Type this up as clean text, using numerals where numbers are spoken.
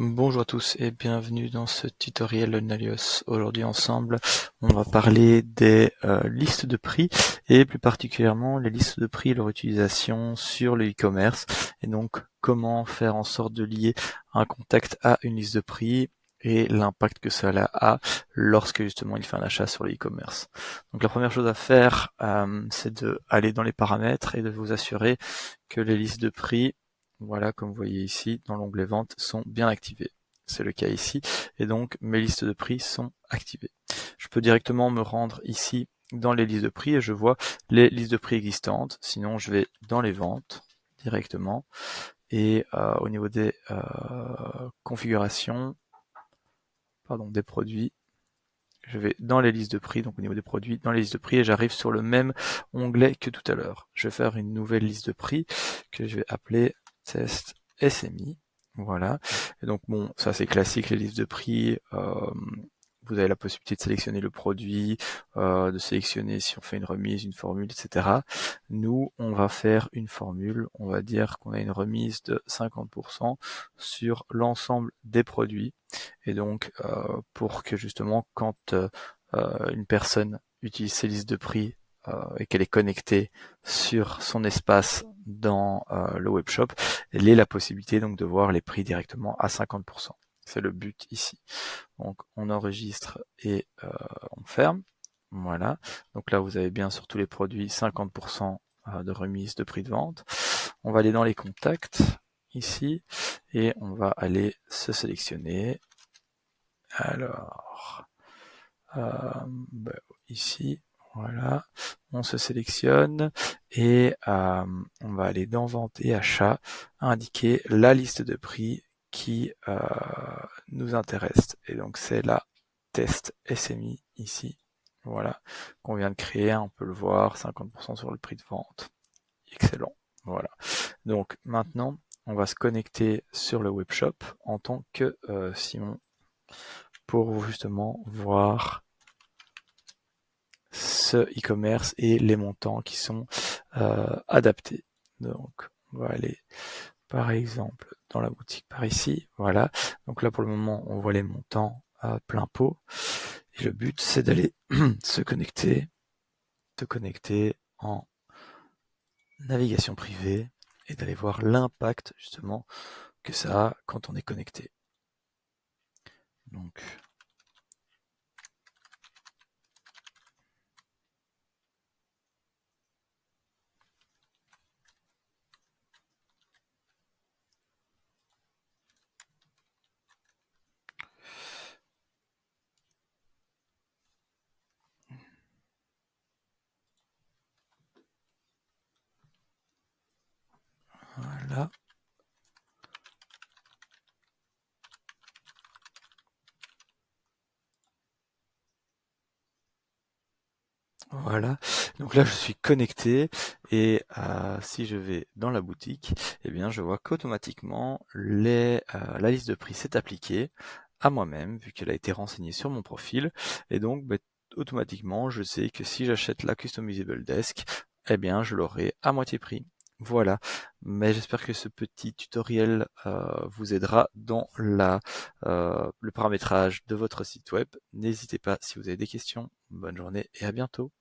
Bonjour à tous et bienvenue dans ce tutoriel Nalios. Aujourd'hui ensemble, on va parler des listes de prix et plus particulièrement les listes de prix et leur utilisation sur le e-commerce et donc comment faire en sorte de lier un contact à une liste de prix et l'impact que cela a lorsque justement il fait un achat sur le e-commerce. Donc la première chose à faire, c'est de aller dans les paramètres et de vous assurer que les listes de prix, voilà, comme vous voyez ici, dans l'onglet vente, sont bien activées. C'est le cas ici, et donc mes listes de prix sont activées. Je peux directement me rendre ici dans les listes de prix et je vois les listes de prix existantes. Sinon, je vais dans les ventes directement et au niveau des configurations, des produits, je vais dans les listes de prix, donc au niveau des produits, dans les listes de prix, et j'arrive sur le même onglet que tout à l'heure. Je vais faire une nouvelle liste de prix que je vais appeler test SMI. Voilà. Et donc bon, ça c'est classique, les listes de prix. Vous avez la possibilité de sélectionner le produit, de sélectionner si on fait une remise, une formule, etc. Nous, on va faire une formule. On va dire qu'on a une remise de 50% sur l'ensemble des produits. Et donc, pour que justement, quand une personne utilise ces listes de prix et qu'elle est connectée sur son espace dans le webshop, elle ait la possibilité donc de voir les prix directement à 50%. C'est le but ici. Donc, on enregistre et on ferme. Voilà. Donc là, vous avez bien sur tous les produits 50% de remise de prix de vente. On va aller dans les contacts ici et on va aller se sélectionner. Alors, ici, voilà, on se sélectionne et on va aller dans vente et achat, indiquer la liste de prix qui nous intéresse. Et donc c'est la test SMI ici, voilà, qu'on vient de créer, on peut le voir, 50% sur le prix de vente. Excellent, voilà. Donc maintenant, on va se connecter sur le webshop en tant que Simon pour justement voir ce e-commerce et les montants qui sont adaptés. Donc, on va aller par exemple dans la boutique par ici. Voilà. Donc là, pour le moment, on voit les montants à plein pot. Et le but, c'est d'aller se connecter en navigation privée et d'aller voir l'impact justement que ça a quand on est connecté. Donc, voilà. Voilà, donc là je suis connecté et si je vais dans la boutique, eh bien je vois qu'automatiquement la liste de prix s'est appliquée à moi-même vu qu'elle a été renseignée sur mon profil et donc automatiquement je sais que si j'achète la Customizable Desk, eh bien je l'aurai à moitié prix. Voilà, mais j'espère que ce petit tutoriel vous aidera dans le paramétrage de votre site web. N'hésitez pas si vous avez des questions. Bonne journée et à bientôt.